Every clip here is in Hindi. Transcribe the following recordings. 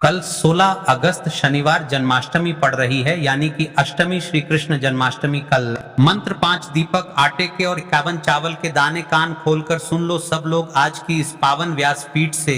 कल 16 अगस्त शनिवार जन्माष्टमी पड़ रही है, यानी कि अष्टमी श्री कृष्ण जन्माष्टमी कल। मंत्र 5 दीपक आटे के और 51 चावल के दाने। कान खोलकर सुन लो सब लोग, आज की इस पावन व्यासपीठ से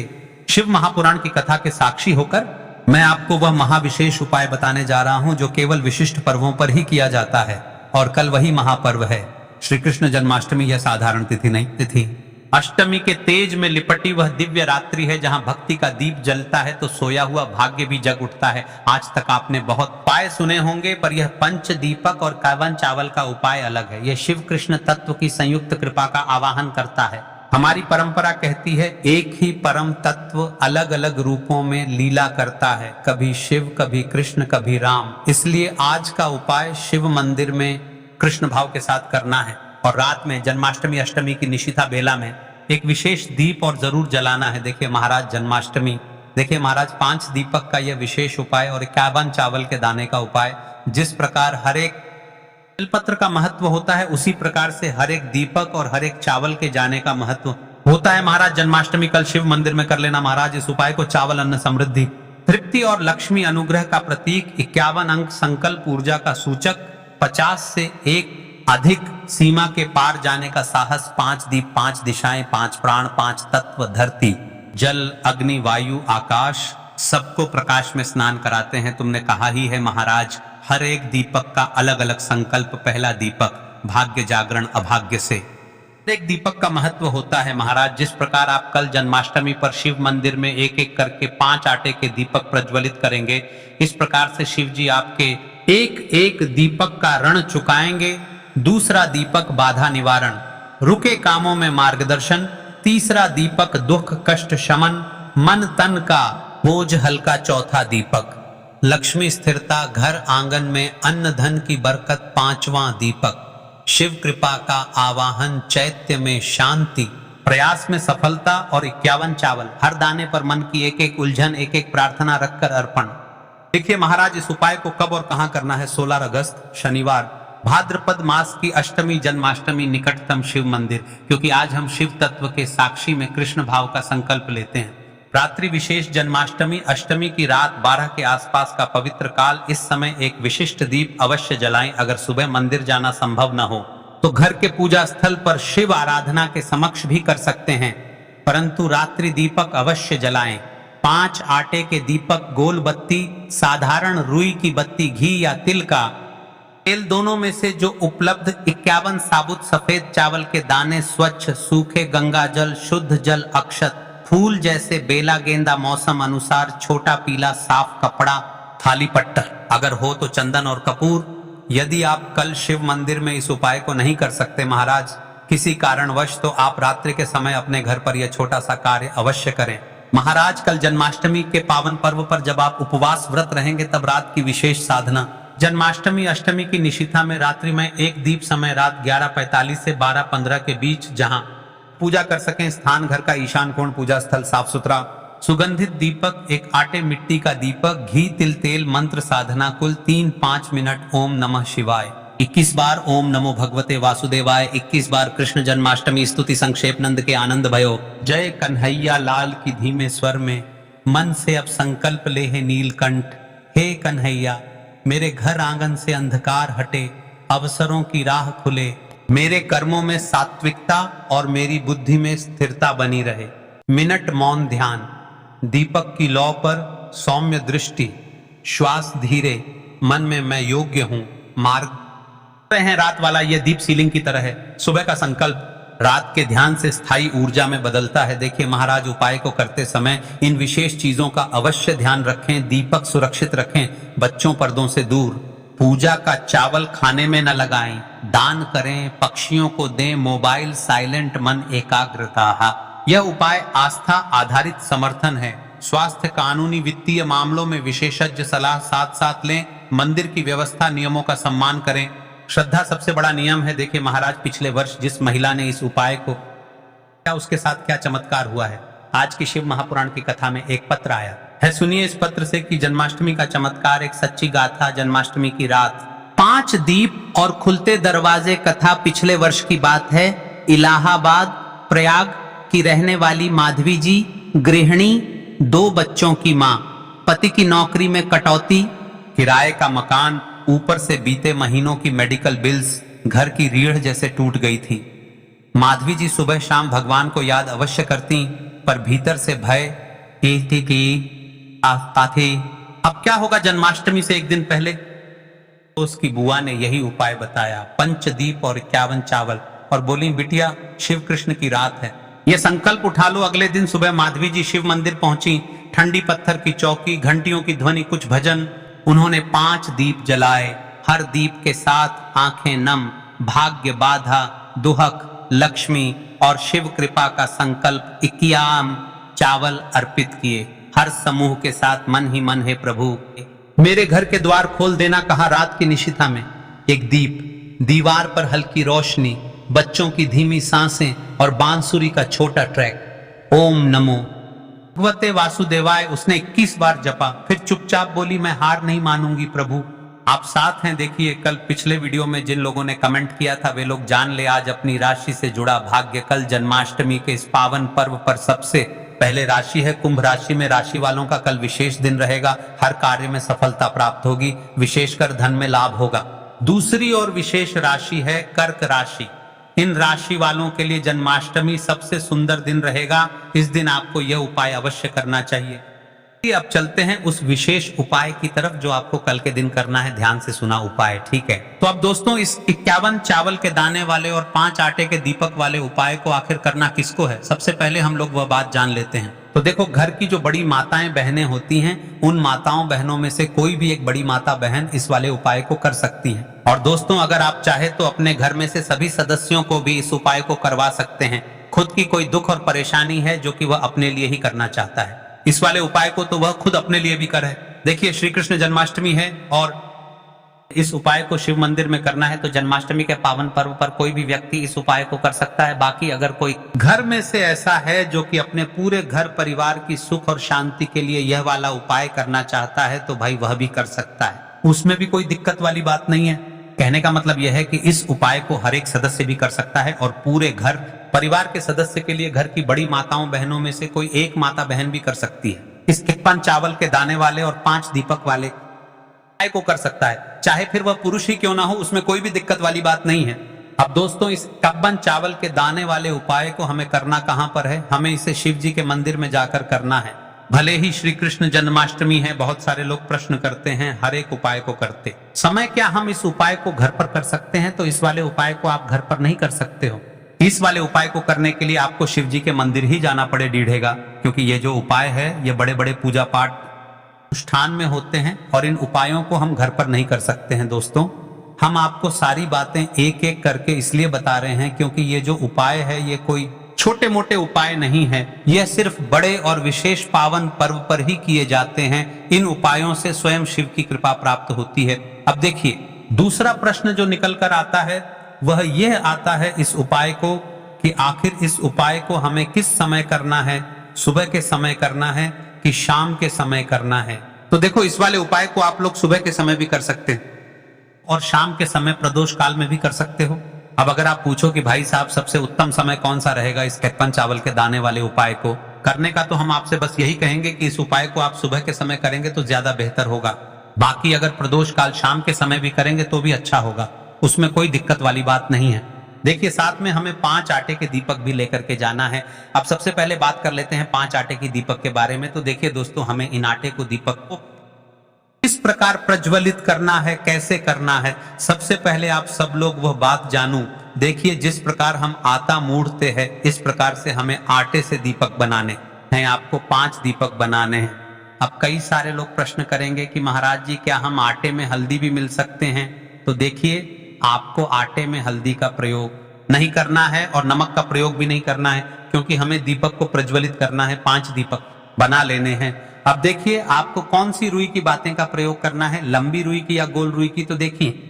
शिव महापुराण की कथा के साक्षी होकर मैं आपको वह महाविशेष उपाय बताने जा रहा हूं जो केवल विशिष्ट पर्वों पर ही किया जाता है, और कल वही महापर्व है श्री कृष्ण जन्माष्टमी। यह साधारण तिथि नहीं, तिथि अष्टमी के तेज में लिपटी वह दिव्य रात्रि है जहां भक्ति का दीप जलता है तो सोया हुआ भाग्य भी जग उठता है। आज तक आपने बहुत उपाय सुने होंगे, पर यह पंच दीपक और 51 चावल का उपाय अलग है। यह शिव कृष्ण तत्व की संयुक्त कृपा का आवाहन करता है। हमारी परंपरा कहती है एक ही परम तत्व अलग अलग रूपों में लीला करता है, कभी शिव, कभी कृष्ण, कभी राम। इसलिए आज का उपाय शिव मंदिर में कृष्ण भाव के साथ करना है, और रात में जन्माष्टमी अष्टमी की निशिता बेला में एक विशेष दीप और जरूर जलाना है। देखिए महाराज जन्माष्टमी, देखिए महाराज 5 दीपक का यह विशेष उपाय और 51 चावल के दाने का उपाय। जिस प्रकार हर एक बेलपत्र का महत्व होता है, उसी प्रकार से हर एक दीपक और हर एक चावल के जाने का महत्व होता है। महाराज जन्माष्टमी कल शिव मंदिर में कर लेना महाराज इस उपाय को। चावल अन्न समृद्धि, तृप्ति और लक्ष्मी अनुग्रह का प्रतीक, 51 अंक संकल्प ऊर्जा का सूचक, 50 से 1 अधिक सीमा के पार जाने का साहस, 5 दीप, 5 दिशाएं, 5 प्राण, 5 तत्व, धरती जल अग्नि वायु आकाश, सबको प्रकाश में स्नान कराते हैं। तुमने कहा ही है महाराज, हर एक दीपक का अलग अलग संकल्प। पहला दीपक भाग्य जागरण अभाग्य से। एक दीपक का महत्व होता है महाराज। जिस प्रकार आप कल जन्माष्टमी पर शिव मंदिर में एक एक करके 5 आटे के दीपक प्रज्वलित करेंगे, इस प्रकार से शिव जी आपके एक एक दीपक का ऋण चुकाएंगे। दूसरा दीपक बाधा निवारण, रुके कामों में मार्गदर्शन। तीसरा दीपक दुख कष्ट शमन, मन तन का बोझ हल्का। चौथा दीपक लक्ष्मी स्थिरता, घर आंगन में अन्न धन की बरकत। 5वां दीपक शिव कृपा का आवाहन, चैत्य में शांति, प्रयास में सफलता। और 51 चावल, हर दाने पर मन की एक एक उलझन, एक एक प्रार्थना रखकर अर्पण। देखिए महाराज इस उपाय को कब और कहां करना है। 16 अगस्त शनिवार, भाद्रपद मास की अष्टमी जन्माष्टमी, निकटतम शिव मंदिर। क्योंकि आज हम शिव तत्व के साक्षी में कृष्ण भाव का संकल्प लेते हैं। रात्रि विशेष जन्माष्टमी अष्टमी की रात 12 के आसपास का पवित्र काल। इस समय एक विशिष्ट दीप अवश्य जलाएं। अगर सुबह मंदिर जाना संभव न हो तो घर के पूजा स्थल पर शिव आराधना के समक्ष भी कर सकते हैं, परंतु रात्रि दीपक अवश्य जलाएं। 5 आटे के दीपक, गोल बत्ती, साधारण रुई की बत्ती, घी या तिल का तेल, दोनों में से जो उपलब्ध, 51 साबुत सफेद चावल के दाने, स्वच्छ सूखे गंगा जल, शुद्ध जल, अक्षत, फूल जैसे बेला गेंदा मौसम अनुसार, छोटा पीला साफ कपड़ा, थाली पट्टर, अगर हो तो चंदन और कपूर। यदि आप कल शिव मंदिर में इस उपाय को नहीं कर सकते महाराज किसी कारणवश, तो आप रात्रि के समय अपने घर पर यह छोटा सा कार्य अवश्य करें। महाराज कल जन्माष्टमी के पावन पर्व पर जब आप उपवास व्रत रहेंगे तब रात की विशेष साधना, जन्माष्टमी अष्टमी की निशिता में रात्रि में एक दीप समय रात 11:45 से 12:15 के बीच जहां पूजा कर सकें, स्थान घर का ईशान कोण, पूजा स्थल साफ सुथरा, सुगंधित दीपक, एक आटे मिट्टी का दीपक, घी तिल तेल, मंत्र साधना, कुल 3-5 मिनट ओम नमः शिवाय 21 बार, ओम नमो भगवते वासुदेवाय 21 बार, कृष्ण जन्माष्टमी स्तुति संक्षेप, नंद के आनंद भयो, जय कन्हैया लाल की धीमे स्वर में, मन से अब संकल्प ले है नीलकंठ, हे कन्हैया मेरे घर आंगन से अंधकार हटे, अवसरों की राह खुले, मेरे कर्मों में सात्विकता और मेरी बुद्धि में स्थिरता बनी रहे। मिनट मौन ध्यान, दीपक की लौ पर सौम्य दृष्टि, श्वास धीरे, मन में मैं योग्य हूं, मार्ग है। रात वाला यह दीप सीलिंग की तरह है। सुबह का संकल्प रात के ध्यान से स्थायी ऊर्जा में बदलता है। देखिए महाराज उपाय को करते समय इन विशेष चीजों का अवश्य ध्यान रखें। दीपक सुरक्षित रखें, बच्चों पर्दों से दूर, पूजा का चावल खाने में न लगाएं, दान करें, पक्षियों को दें, मोबाइल साइलेंट, मन एकाग्रता। यह उपाय आस्था आधारित समर्थन है। स्वास्थ्य, कानूनी, वित्तीय मामलों में विशेषज्ञ सलाह साथ साथ लें। मंदिर की व्यवस्था नियमों का सम्मान करें। श्रद्धा सबसे बड़ा नियम है। देखिए महाराज पिछले वर्ष जिस महिला ने इस उपाय को क्या, उसके साथ क्या चमत्कार हुआ है। आज की शिव महापुराण की कथा में एक पत्र आया है, सुनिए इस पत्र से कि जन्माष्टमी का चमत्कार, एक सच्ची गाथा। जन्माष्टमी की रात 5 दीप और खुलते दरवाजे कथा पिछले वर्ष की बात है। इलाहाबाद प्रयाग की रहने वाली माधवी जी, गृहिणी, 2 बच्चों की मां, पति की नौकरी में कटौती, किराए का मकान, ऊपर से बीते महीनों की मेडिकल बिल्स, घर की रीढ़ जैसे टूट गई थी। माधवी जी सुबह शाम भगवान को याद अवश्य करती, पर भीतर से भय आता थी। अब क्या होगा जन्माष्टमी से एक दिन पहले? तो उसकी बुआ ने यही उपाय बताया, पंचदीप और 51 चावल, और बोली बिटिया शिव कृष्ण की रात है, ये संकल्प उठा लो। अगले दिन सुबह माधवी जी शिव मंदिर पहुंची। ठंडी पत्थर की चौकी, घंटियों की ध्वनि, कुछ भजन। उन्होंने 5 दीप जलाए। हर दीप के साथ आंखें नम, भाग्य बाधा, दुहक, लक्ष्मी और शिव कृपा का संकल्प 51 चावल अर्पित किए। हर समूह के साथ मन ही मन है प्रभु मेरे घर के द्वार खोल देना, कहा रात की निशिता में। एक दीप, दीवार पर हल्की रोशनी, बच्चों की धीमी सांसें और बांसुरी का छोटा ट्रैक। ओम नमो भगवते वासुदेवाय उसने 21 बार जपा, फिर चुपचाप बोली मैं हार नहीं मानूंगी प्रभु, आप साथ हैं। देखिए कल पिछले वीडियो में जिन लोगों ने कमेंट किया था वे लोग जान ले आज अपनी राशि से जुड़ा भाग्य। कल जन्माष्टमी के इस पावन पर्व पर सबसे पहले राशि है कुंभ राशि में। राशि वालों का कल विशेष दिन रहेगा, हर कार्य में सफलता प्राप्त होगी, विशेषकर धन में लाभ होगा। दूसरी और विशेष राशि है कर्क राशि। इन राशि वालों के लिए जन्माष्टमी सबसे सुंदर दिन रहेगा। इस दिन आपको यह उपाय अवश्य करना चाहिए। अब चलते हैं उस विशेष उपाय की तरफ जो आपको कल के दिन करना है। ध्यान से सुना उपाय, ठीक है? तो अब दोस्तों इस 51 चावल के दाने वाले और 5 आटे के दीपक वाले उपाय को आखिर करना किसको है? सबसे पहले हम लोग वह बात जान लेते हैं। तो देखो घर की जो बड़ी माताएं बहनें होती हैं, उन माताओं बहनों में से कोई भी एक बड़ी माता बहन इस वाले उपाय को कर सकती है। और दोस्तों अगर आप चाहे तो अपने घर में से सभी सदस्यों को भी इस उपाय को करवा सकते हैं। खुद की कोई दुख और परेशानी है जो कि वह अपने लिए ही करना चाहता है, इस वाले उपाय को तो वह खुद अपने लिए भी करे। देखिए श्री कृष्ण जन्माष्टमी है और इस उपाय को शिव मंदिर में करना है, तो जन्माष्टमी के पावन पर्व पर कोई भी व्यक्ति इस उपाय को कर सकता है। बाकी अगर कोई घर में से ऐसा है जो कि अपने पूरे घर परिवार की सुख और शांति के लिए यह वाला उपाय करना चाहता है, तो भाई वह भी कर सकता है, उसमें भी कोई दिक्कत वाली बात नहीं है। कहने का मतलब यह है कि इस उपाय को हर एक सदस्य भी कर सकता है और पूरे घर परिवार के सदस्य के लिए घर की बड़ी माताओं बहनों में से कोई एक माता बहन भी कर सकती है। इस 51 चावल के दाने वाले और 5 दीपक वाले उपाय को कर सकता है, चाहे फिर वह पुरुष ही क्यों ना हो, उसमें कोई भी दिक्कत वाली बात नहीं है। अब दोस्तों इस 51 चावल के दाने वाले उपाय को हमें करना कहां पर है? हमें इसे शिव जी के मंदिर में जाकर करना है। भले ही श्री कृष्ण जन्माष्टमी है, बहुत सारे लोग प्रश्न करते हैं हर एक उपाय को करते समय क्या हम इस उपाय को घर पर कर सकते हैं? तो इस वाले उपाय को आप घर पर नहीं कर सकते हो। इस वाले उपाय को करने के लिए आपको शिव जी के मंदिर ही जाना पड़े डीढ़ेगा, क्योंकि ये जो उपाय है ये बड़े बड़े पूजा पाठ अनुष्ठान में होते हैं और इन उपायों को हम घर पर नहीं कर सकते हैं। दोस्तों हम आपको सारी बातें एक एक करके इसलिए बता रहे हैं क्योंकि ये जो उपाय है ये कोई छोटे मोटे उपाय नहीं है, यह सिर्फ बड़े और विशेष पावन पर्व पर ही किए जाते हैं। इन उपायों से स्वयं शिव की कृपा प्राप्त होती है। अब देखिए दूसरा प्रश्न जो निकल कर आता है वह यह आता है इस उपाय को कि आखिर इस उपाय को हमें किस समय करना है? सुबह के समय करना है कि शाम के समय करना है? तो देखो इस वाले उपाय को आप लोग सुबह के समय भी कर सकते हैं और शाम के समय प्रदोष काल में भी कर सकते हो। अब अगर आप पूछो कि भाई साहब सबसे उत्तम समय कौन सा रहेगा इस 51 चावल के दाने वाले उपाय को करने का, तो हम आपसे बस यही कहेंगे कि इस उपाय को आप सुबह के समय करेंगे तो ज्यादा बेहतर होगा। बाकी अगर प्रदोष काल शाम के समय भी करेंगे तो भी अच्छा होगा, उसमें कोई दिक्कत वाली बात नहीं है। देखिए साथ में हमें 5 आटे के दीपक भी लेकर के जाना है। अब सबसे पहले बात कर लेते हैं 5 आटे की दीपक के बारे में। तो देखिए दोस्तों हमें इन आटे को दीपक को किस प्रकार प्रज्वलित करना है, कैसे करना है, सबसे पहले आप सब लोग वह बात जानू। देखिए जिस प्रकार हम आटा मूढ़ते हैं इस प्रकार से हमें आटे से दीपक बनाने हैं। आपको 5 दीपक बनाने हैं। अब कई सारे लोग प्रश्न करेंगे कि महाराज जी क्या हम आटे में हल्दी भी मिल सकते हैं? तो देखिए आपको आटे में हल्दी का प्रयोग नहीं करना है और नमक का प्रयोग भी नहीं करना है, क्योंकि हमें दीपक को प्रज्वलित करना है। 5 दीपक बना लेने हैं। अब देखिए आपको कौन सी रुई की बातें का प्रयोग करना है, लंबी रुई की या गोल रुई की? तो देखिए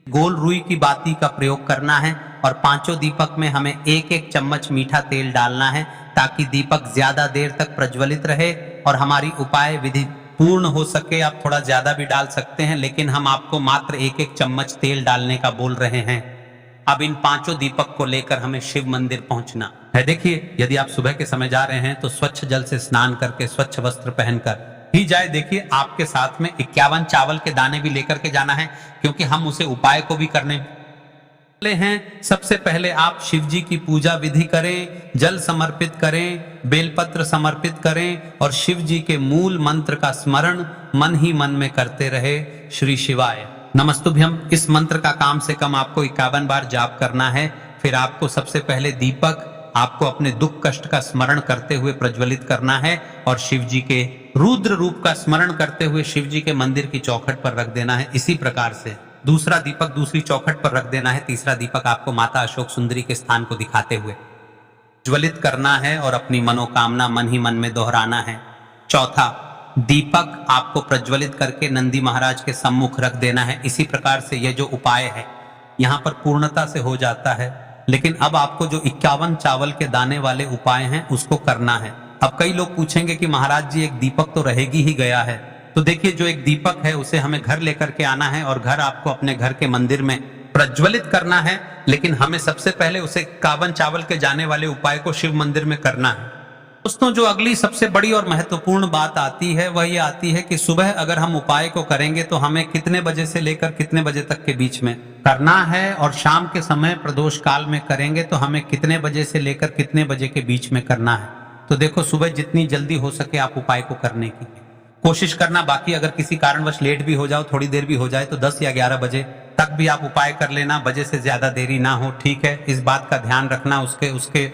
गोल रुई की बाती का प्रयोग करना है और 5 दीपक में हमें 1-1 चम्मच मीठा तेल डालना है ताकि दीपक ज्यादा देर तक प्रज्वलित रहे और हमारी उपाय विधि पूर्ण हो सके। आप थोड़ा ज्यादा भी डाल सकते हैं, लेकिन हम आपको मात्र 1-1 चम्मच तेल डालने का बोल रहे हैं। अब इन 5 दीपक को लेकर हमें शिव मंदिर पहुंचना है। देखिए यदि आप सुबह के समय जा रहे हैं तो स्वच्छ जल से स्नान करके स्वच्छ वस्त्र पहनकर ही जाए। देखिए आपके साथ में 51 चावल के दाने भी लेकर के जाना है, क्योंकि हम उसे उपाय को भी करने वाले हैं। सबसे पहले आप शिव जी की पूजा विधि करें, जल समर्पित करें, बेलपत्र समर्पित करें और शिव जी के मूल मंत्र का स्मरण मन ही मन में करते रहे, श्री शिवाय नमस्तुभ्यम। इस मंत्र का कम से कम आपको 51 बार जाप करना है। फिर आपको सबसे पहले दीपक आपको अपने दुख कष्ट का स्मरण करते हुए प्रज्वलित करना है और शिव जी के रुद्र रूप का स्मरण करते हुए शिव जी के मंदिर की चौखट पर रख देना है। इसी प्रकार से दूसरा दीपक दूसरी चौखट पर रख देना है। तीसरा दीपक आपको माता अशोक सुंदरी के स्थान को दिखाते हुए प्रज्वलित करना है और अपनी मनोकामना मन ही मन में दोहराना है। चौथा दीपक आपको प्रज्वलित करके नंदी महाराज के सम्मुख रख देना है। इसी प्रकार से यह जो उपाय है यहाँ पर पूर्णता से हो जाता है। लेकिन अब आपको जो 51 चावल के दाने वाले उपाय हैं उसको करना है। अब कई लोग पूछेंगे कि महाराज जी एक दीपक तो रहेगी ही गया है। तो देखिए जो एक दीपक है उसे हमें घर लेकर के आना है और घर आपको अपने घर के मंदिर में प्रज्वलित करना है। लेकिन हमें सबसे पहले उसे 51 चावल के जाने वाले उपाय को शिव मंदिर में करना है। दोस्तों जो अगली सबसे बड़ी और महत्वपूर्ण बात आती है वह ये आती है कि सुबह अगर हम उपाय को करेंगे तो हमें कितने बजे से लेकर कितने बजे तक के बीच में करना है, और शाम के समय प्रदोष काल में करेंगे तो हमें कितने बजे से लेकर कितने बजे के बीच में करना है। तो देखो सुबह जितनी जल्दी हो सके आप उपाय को करने की कोशिश करना। बाकी अगर किसी कारणवश लेट भी हो जाओ, थोड़ी देर भी हो जाए, तो 10 या 11 बजे तक भी आप उपाय कर लेना, बजे से ज्यादा देरी ना हो, ठीक है। इस बात का ध्यान रखना। उसके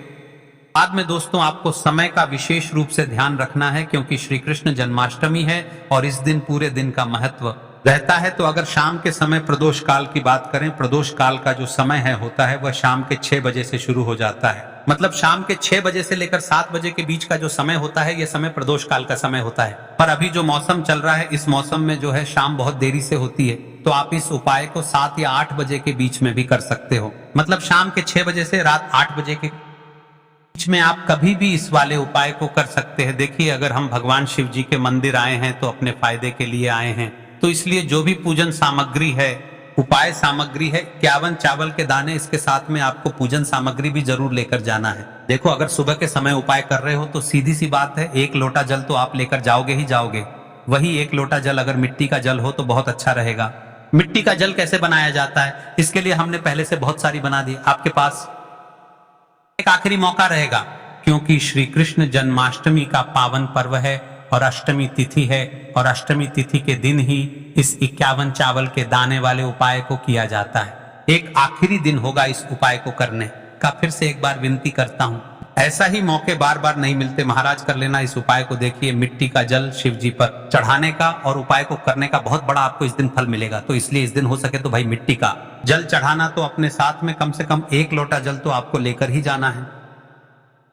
बाद में दोस्तों आपको समय का विशेष रूप से ध्यान रखना है, क्योंकि श्री कृष्ण जन्माष्टमी है और इस दिन पूरे दिन का महत्व रहता है। तो अगर शाम के समय प्रदोष काल की बात करें, प्रदोष काल का जो समय है होता है वह शाम के 6 बजे से शुरू हो जाता है। मतलब शाम के 6 बजे से लेकर 7 बजे के बीच का जो समय होता है यह समय प्रदोष काल का समय होता है। पर अभी जो मौसम चल रहा है इस मौसम में जो है शाम बहुत देरी से होती है, तो आप इस उपाय को 7 या 8 बजे के बीच में भी कर सकते हो। मतलब शाम के 6 बजे से रात 8 बजे के बीच में आप कभी भी इस वाले उपाय को कर सकते हैं। देखिए अगर हम भगवान शिव जी के मंदिर आए हैं तो अपने फायदे के लिए आए हैं, तो इसलिए जो भी पूजन सामग्री है, उपाय सामग्री है, 51 चावल के दाने, इसके साथ में आपको पूजन सामग्री भी जरूर लेकर जाना है। देखो अगर सुबह के समय उपाय कर रहे हो तो सीधी सी बात है 1 लोटा जल तो आप लेकर जाओगे ही जाओगे। वही 1 लोटा जल अगर मिट्टी का जल हो तो बहुत अच्छा रहेगा। मिट्टी का जल कैसे बनाया जाता है इसके लिए हमने पहले से बहुत सारी बना दी। आपके पास एक आखिरी मौका रहेगा, क्योंकि श्री कृष्ण जन्माष्टमी का पावन पर्व है और अष्टमी तिथि है, और अष्टमी तिथि के दिन ही इस 51 चावल के दाने वाले उपाय को किया जाता है। एक आखिरी दिन होगा इस उपाय को करने का। फिर से एक बार विनती करता हूं, ऐसा ही मौके बार बार नहीं मिलते, महाराज कर लेना इस उपाय को। देखिए मिट्टी का जल शिव जी पर चढ़ाने का और उपाय को करने का बहुत बड़ा आपको इस दिन फल मिलेगा। तो इसलिए इस दिन हो सके तो भाई मिट्टी का जल चढ़ाना, तो अपने साथ में कम से कम 1 लोटा जल तो आपको लेकर ही जाना है।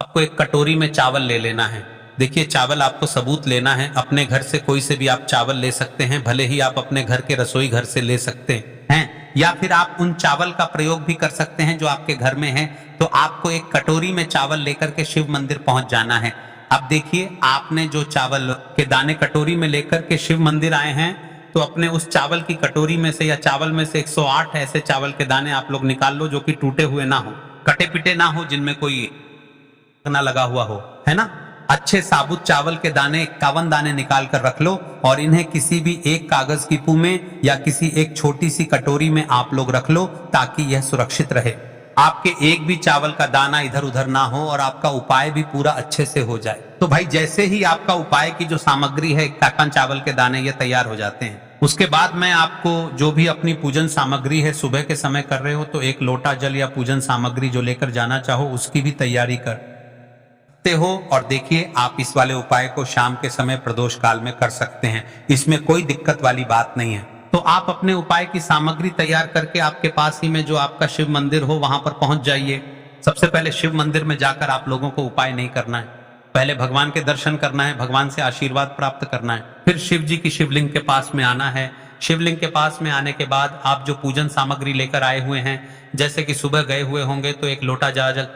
आपको एक कटोरी में चावल ले लेना है। देखिए चावल आपको सबूत लेना है, अपने घर से कोई से भी आप चावल ले सकते हैं, भले ही आप अपने घर के रसोई घर से ले सकते हैं, या फिर आप उन चावल का प्रयोग भी कर सकते हैं जो आपके घर में है। तो आपको एक कटोरी में चावल लेकर के शिव मंदिर पहुंच जाना है। अब देखिए आपने जो चावल के दाने कटोरी में लेकर के शिव मंदिर आए हैं, तो अपने उस चावल की कटोरी में से या चावल में से 108 ऐसे चावल के दाने आप लोग निकाल लो जो कि टूटे हुए ना हो, कटे पिटे ना हो, जिनमें कोई ना लगा हुआ हो, है ना। अच्छे साबुत चावल के दाने 51 दाने निकाल कर रख लो और इन्हें किसी भी एक कागज की पू में या किसी एक छोटी सी कटोरी में आप लोग रख लो, ताकि यह सुरक्षित रहे। आपके एक भी चावल का दाना इधर उधर ना हो और आपका उपाय भी पूरा अच्छे से हो जाए। तो भाई जैसे ही आपका उपाय की जो सामग्री है 51 चावल के दाने ये तैयार हो जाते हैं, उसके बाद मैं आपको जो भी अपनी पूजन सामग्री है सुबह के समय कर रहे हो तो 1 लोटा जल या पूजन सामग्री जो लेकर जाना चाहो उसकी भी तैयारी करते हो। और देखिए आप इस वाले उपाय को शाम के समय प्रदोष काल में कर सकते हैं, इसमें कोई दिक्कत वाली बात नहीं है। तो आप अपने उपाय की सामग्री तैयार करके आपके पास ही में जो आपका शिव मंदिर हो वहां पर पहुंच जाइए। सबसे पहले शिव मंदिर में जाकर आप लोगों को उपाय नहीं करना है, पहले भगवान के दर्शन करना है, भगवान से आशीर्वाद प्राप्त करना है, फिर शिव जी की शिवलिंग के पास में आना है। शिवलिंग के पास में आने के बाद आप जो पूजन सामग्री लेकर आए हुए हैं, जैसे कि सुबह गए हुए होंगे तो 1 लोटा जल,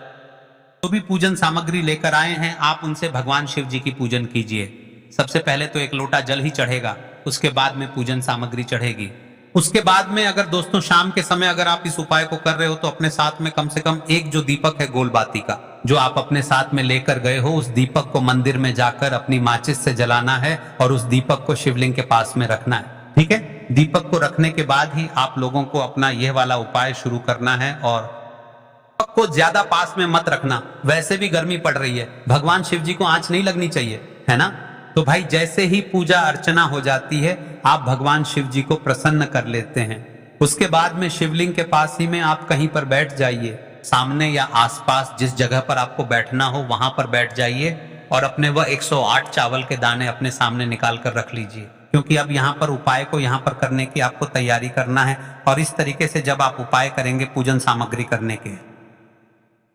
जो भी पूजन सामग्री लेकर आए हैं आप उनसे भगवान शिव जी की पूजन कीजिए। सबसे पहले तो 1 लोटा जल ही चढ़ेगा, उसके बाद में पूजन सामग्री चढ़ेगी। उसके बाद में अगर दोस्तों शाम के समय अगर आप इस उपाय को कर रहे हो तो अपने साथ में कम से कम एक जो दीपक है गोलबाती का जो आप अपने साथ में लेकर गए हो, उस दीपक को मंदिर में जाकर अपनी माचिस से जलाना है और उस दीपक को शिवलिंग के पास में रखना है। ठीक है, दीपक को रखने के बाद ही आप लोगों को अपना यह वाला उपाय शुरू करना है। और दीपक को ज्यादा पास में मत रखना, वैसे भी गर्मी पड़ रही है, भगवान शिव जी को आंच नहीं लगनी चाहिए, है ना। तो भाई जैसे ही पूजा अर्चना हो जाती है आप भगवान शिव जी को प्रसन्न कर लेते हैं। उसके बाद में शिवलिंग के पास ही में आप कहीं पर बैठ जाइए, सामने या आसपास जिस जगह पर आपको बैठना हो वहां पर बैठ जाइए और अपने वह 108 चावल के दाने अपने सामने निकाल कर रख लीजिए, क्योंकि अब यहाँ पर उपाय को यहाँ पर करने की आपको तैयारी करना है। और इस तरीके से जब आप उपाय करेंगे पूजन सामग्री करने के,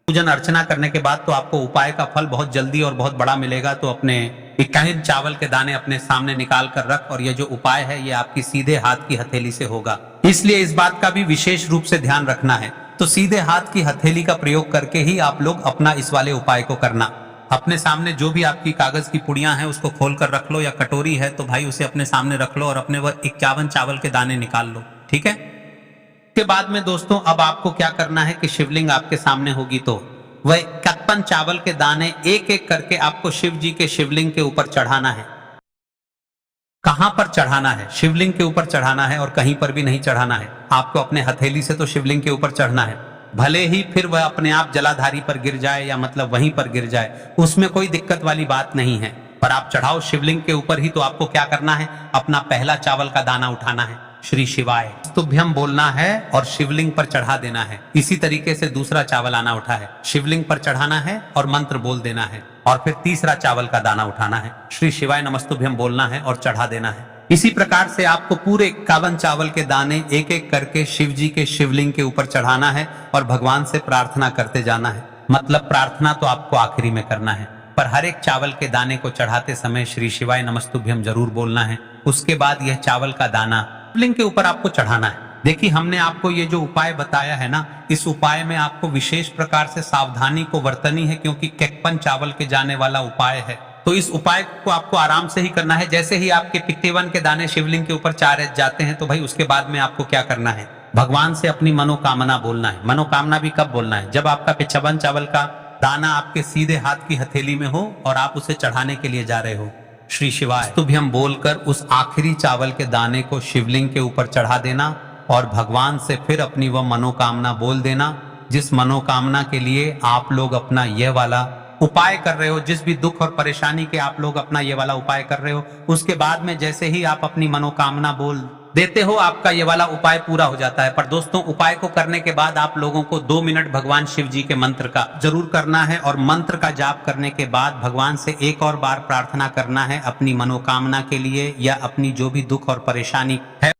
पूजन अर्चना करने के बाद तो आपको उपाय का फल बहुत जल्दी और बहुत बड़ा मिलेगा। तो अपने 51 चावल के दाने अपने सामने निकाल कर रख, और यह जो उपाय है ये आपकी सीधे हाथ की हथेली से होगा, इसलिए इस बात का भी विशेष रूप से ध्यान रखना है। तो सीधे हाथ की हथेली का प्रयोग करके ही आप लोग अपना इस वाले उपाय को करना। अपने सामने जो भी आपकी कागज की पुड़ियां हैं उसको खोल कर रख लो, या कटोरी है तो भाई उसे अपने सामने रख लो और अपने वह 51 चावल के दाने निकाल लो। ठीक है, के बाद में दोस्तों अब आपको क्या करना है कि शिवलिंग आपके सामने होगी तो वह 51 चावल के दाने एक एक करके आपको शिव जी के शिवलिंग के ऊपर चढ़ाना है। कहां पर चढ़ाना है? शिवलिंग के ऊपर चढ़ाना है, और कहीं पर भी नहीं चढ़ाना है। आपको अपने हथेली से तो शिवलिंग के ऊपर चढ़ना है, भले ही फिर वह अपने आप जलाधारी पर गिर जाए या मतलब वहीं पर गिर जाए, उसमें कोई दिक्कत वाली बात नहीं है, पर आप चढ़ाओ शिवलिंग के ऊपर ही। तो आपको क्या करना है, अपना पहला चावल का दाना उठाना है, श्री शिवाय तुभ्यम बोलना है और शिवलिंग पर चढ़ा देना है। इसी तरीके से दूसरा चावल आना उठा है, शिवलिंग पर चढ़ाना है और मंत्र बोल देना है। और फिर तीसरा चावल का दाना उठाना है, श्री शिवाय नमस्तुभ्यम बोलना है और चढ़ा देना है। इसी प्रकार से आपको पूरे 51 चावल के दाने एक एक करके शिव जी के शिवलिंग के ऊपर चढ़ाना है और भगवान से प्रार्थना करते जाना है। मतलब प्रार्थना तो आपको आखिरी में करना है, पर हर एक चावल के दाने को चढ़ाते समय श्री शिवाय नमस्तुभ्यम जरूर बोलना है। उसके बाद यह चावल का दाना शिवलिंग के ऊपर आपको चढ़ाना है। देखिए हमने आपको ये जो उपाय बताया है ना, इस उपाय में आपको विशेष प्रकार से सावधानी को बरतनी है, क्योंकि 51 चावल के जाने वाला उपाय है। तो इस उपाय को आपको आराम से ही करना है। जैसे ही आपके 51 के दाने शिवलिंग के ऊपर जाते हैं तो भाई उसके बाद में आपको क्या करना है, भगवान से अपनी मनोकामना बोलना है। मनोकामना भी कब बोलना है, जब आपका 55 चावल का दाना आपके सीधे हाथ की हथेली में हो और आप उसे चढ़ाने के लिए जा रहे हो। श्री शिवाय तुभ्यम बोलकर उस आखिरी चावल के दाने को शिवलिंग के ऊपर चढ़ा देना और भगवान से फिर अपनी वह मनोकामना बोल देना, जिस मनोकामना के लिए आप लोग अपना यह वाला उपाय कर रहे हो, जिस भी दुख और परेशानी के आप लोग अपना ये वाला उपाय कर रहे हो, उसके बाद में जैसे ही आप अपनी मनोकामना बोल देते हो आपका ये वाला उपाय पूरा हो जाता है। पर दोस्तों उपाय को करने के बाद आप लोगों को 2 मिनट भगवान शिव जी के मंत्र का जरूर करना है, और मंत्र का जाप करने के बाद भगवान से एक और बार प्रार्थना करना है अपनी मनोकामना के लिए या अपनी जो भी दुख और परेशानी है